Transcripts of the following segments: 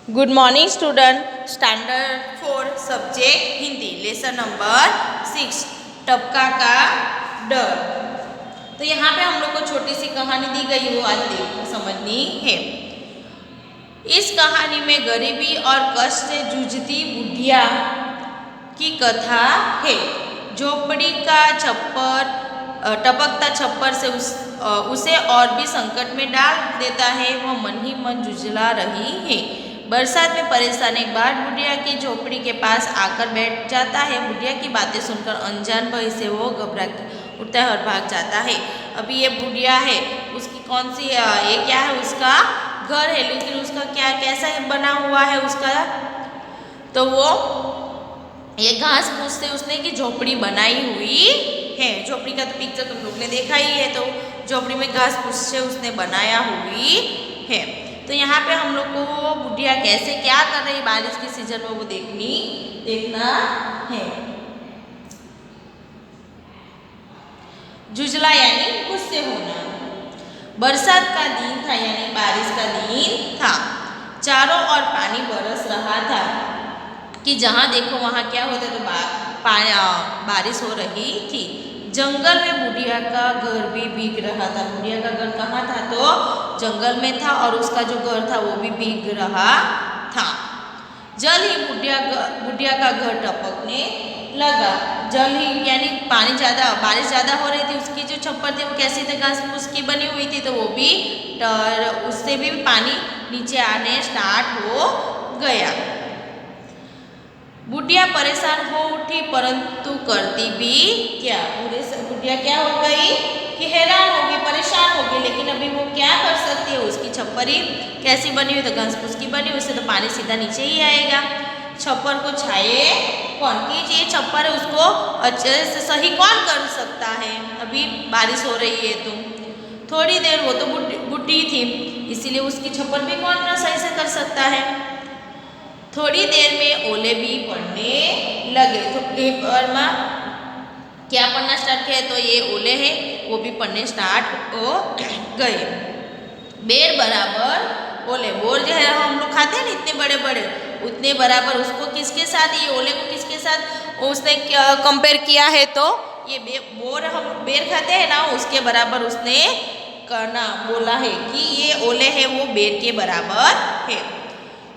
Good morning student. Standard 4 subject Hindi lesson number 6 टपका का डर। तो यहाँ पे हम लोग को छोटी सी कहानी दी गई, वो आज समझनी है। इस कहानी में गरीबी और कष्ट से जूझती बुढ़िया की कथा है। झोपड़ी का छप्पर टपकता छप्पर से उसे और भी संकट में डाल देता है। वह मन ही मन जुझला रही है। बरसात में परेशान एक बार बुढ़िया की झोपड़ी के पास आकर बैठ जाता है। बुढ़िया की बातें सुनकर अनजान भय से वो घबरा उठता है और भाग जाता है। अभी ये बुढ़िया है, उसकी कौन सी ये क्या है, उसका घर है, लेकिन उसका क्या कैसा बना हुआ है उसका, तो वो ये घास फूस से उसने की झोपड़ी बनाई हुई है। झोपड़ी का तो पिक्चर तुम लोग ने देखा ही है। तो झोपड़ी में घास फूस से उसने बनाया हुई है। तो यहाँ पे हम लोग को बुढ़िया कैसे क्या कर रही बारिश के सीजन में वो देखना है। जुझला यानी गुस्से होना। बरसात का दिन था यानी बारिश का दिन था। चारों ओर पानी बरस रहा था कि जहाँ देखो वहाँ क्या होता, तो बारिश हो रही थी। जंगल में बुढ़िया का घर भी भीग रहा था। बुढ़िया का घर कहाँ था, तो जंगल में था, और उसका जो घर था वो भी भीग रहा था। जल ही बुढ़िया का घर टपकने लगा। जल ही यानी पानी ज़्यादा, बारिश ज़्यादा हो रही थी। उसकी जो छप्पर थी वो कैसी थी, घास फूस की बनी हुई थी, तो वो भी उससे भी पानी नीचे आने स्टार्ट हो गया। बुढ़िया परेशान हो उठी, परंतु करती भी क्या। बुढ़िया क्या हो गई कि हैरान हो गई, परेशान हो गई, लेकिन अभी वो क्या कर सकती है। उसकी छप्पर ही कैसी बनी हुई, तो घास फूस की बनी हुई, उससे तो पानी सीधा नीचे ही आएगा। छप्पर को छाए कौन की, ये छप्पर है उसको अच्छे से सही कौन कर सकता है। अभी बारिश हो रही है, तो थोड़ी देर वो तो बुढ़ी थी, इसीलिए उसकी छप्पर भी कौन ना सही से कर सकता है। थोड़ी देर में ओले भी पड़ने लगे। तो पेपर में क्या पढ़ना स्टार्ट किया, तो ये ओले हैं वो भी पढ़ने स्टार्ट हो गए। बेर बराबर ओले, बोर जो है हम लोग खाते हैं ना इतने बड़े बड़े, उतने बराबर उसको किसके साथ, ये ओले को किसके साथ उसने कंपेयर किया है, तो ये बोर हम बेर खाते हैं ना, उसके बराबर उसने करना बोला है कि ये ओले है वो बेर के बराबर है।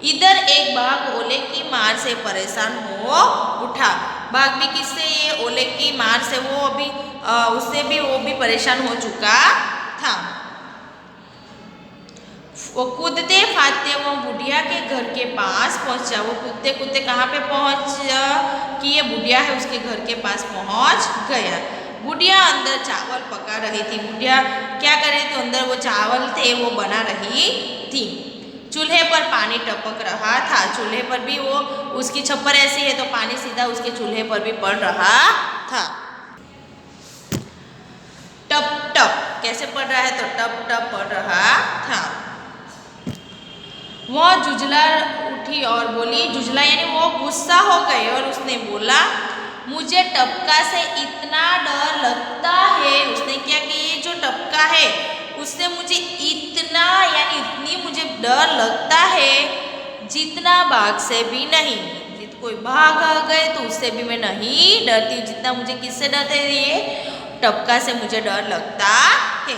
इधर एक बाघ ओले की मार से परेशान हो उठा। बाघ भी किससे, ये ओले की मार से, वो अभी उससे भी वो भी परेशान हो चुका था। वो कूदते फादते वो बुढ़िया के घर के पास पहुंचा। वो कूदते कूदते कहाँ पे पहुंच कि ये बुढ़िया है उसके घर के पास पहुंच गया। बुढ़िया अंदर चावल पका रही थी। बुढ़िया क्या कर रही थी, अंदर वो चावल थे वो बना रही थी। चूल्हे पर पानी टपक रहा था। चूल्हे पर भी वो, उसकी छप्पर ऐसी है तो पानी सीधा उसके चूल्हे पर भी पड़ रहा था। टप टप कैसे पड़ रहा है, तो टप टप पड़ रहा था। वह जुझला उठी और बोली, जुझला यानी वो गुस्सा हो गई और उसने बोला, मुझे टपका से इतना डर लगता है। उसने क्या कि ये जो टपका है उससे मुझे इतना यानी इतनी मुझे डर लगता है, जितना बाघ से भी नहीं। कोई बाघ आ गए तो उससे भी मैं नहीं डरती, जितना मुझे किससे डरते, ये टपका से मुझे डर लगता है।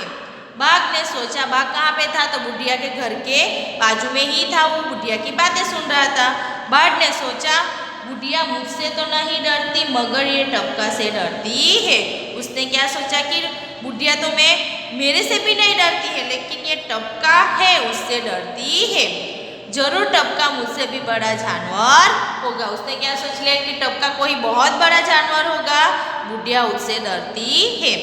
बाघ ने सोचा, बाघ कहाँ पे था, तो बुढ़िया के घर के बाजू में ही था। वो बुढ़िया की बातें सुन रहा था। बाघ ने सोचा, बुढ़िया मुझसे तो नहीं डरती, मगर ये टपका से डरती है। उसने क्या सोचा कि बुढ़िया तो मेरे से भी नहीं डरती है, लेकिन ये टपका है उससे डरती है। जरूर टपका मुझसे भी बड़ा जानवर होगा। उसने क्या सोच लिया कि टपका कोई बहुत बड़ा जानवर होगा, बुढ़िया उससे डरती है।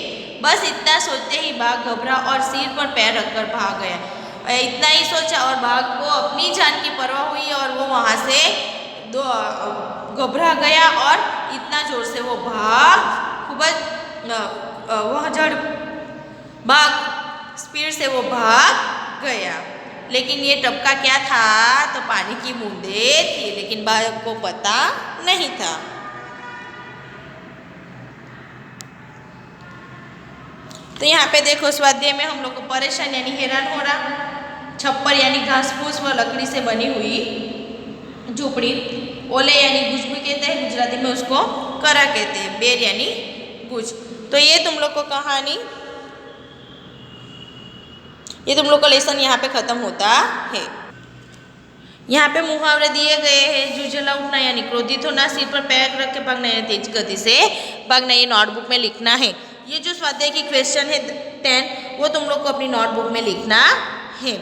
बस इतना सोचते ही बाघ घबरा और सिर पर पैर रखकर भाग गया। इतना ही सोचा और बाघ को अपनी जान की परवाह हुई और वो वहाँ से घबरा गया और इतना जोर से वो भाग, खूब वह जड़ बाघ स्पीड से वो भाग गया। लेकिन ये टपका क्या था, तो पानी की बूंदे थी, लेकिन बाघ को पता नहीं था। तो यहाँ पे देखो स्वाध्याय में हम लोग को परेशान यानी हैरान हो रहा। छप्पर यानी घास फूस व लकड़ी से बनी हुई झोपड़ी, ओले यानी गुज भी कहते हैं, गुजराती में उसको करा कहते हैं, बेर यानी गुज। तो ये तुम लोग को कहानी, ये तुम लोग का लेसन यहाँ पे खत्म होता है। यहाँ पे मुहावरे दिए गए हैं। झुंझला उठना यानी क्रोधित होना, सिर पर पैर रख के भागना यानी तेज गति से भागना, ये नोटबुक में लिखना है। ये जो स्वाध्याय की क्वेश्चन है 10 वो तुम लोग को अपनी नोटबुक में लिखना है।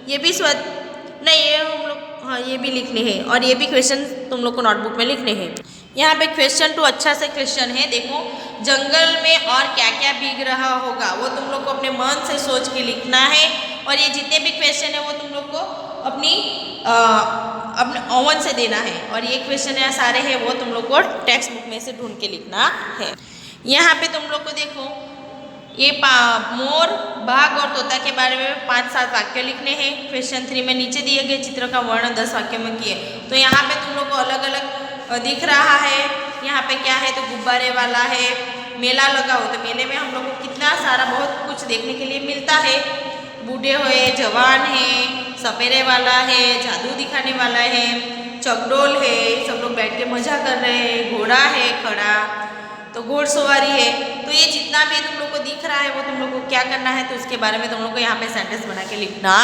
ये भी नहीं, ये हम लोग, हाँ ये भी लिखने हैं, और ये भी क्वेश्चन तुम लोग को नोटबुक में लिखने हैं। यहाँ पे क्वेश्चन 2 अच्छा से क्वेश्चन है। देखो, जंगल में और क्या क्या भीग रहा होगा वो तुम लोग को अपने मन से सोच के लिखना है। और ये जितने भी क्वेश्चन है वो तुम लोग को अपने ओवन से देना है। और ये क्वेश्चन है सारे हैं वो तुम लोग को टेक्स्ट बुक में से ढूंढ के लिखना है। यहाँ पे तुम लोग को देखो, ये मोर, बाघ और तोता के बारे में 5-7 वाक्य लिखने हैं। क्वेश्चन 3 में नीचे दिए गए चित्र का वर्णन 10 वाक्य में किए। तो यहाँ पे तुम लोग को अलग अलग दिख रहा है। यहाँ पे क्या है, तो गुब्बारे वाला है। मेला लगा हो तो मेले में हम लोग को कितना सारा बहुत कुछ देखने के लिए मिलता है। बूढ़े हुए, जवान है, सपेरे वाला है, जादू दिखाने वाला है, चकडोल है, सब लोग बैठ के मजा कर रहे हैं, घोड़ा है खड़ा, तो घोड़सवारी है। तो ये जितना भी तुम लोग को दिख रहा है वो तुम लोग को क्या करना है, तो उसके बारे में तुम लोग को यहाँ पे सेंटेंस बना के लिखना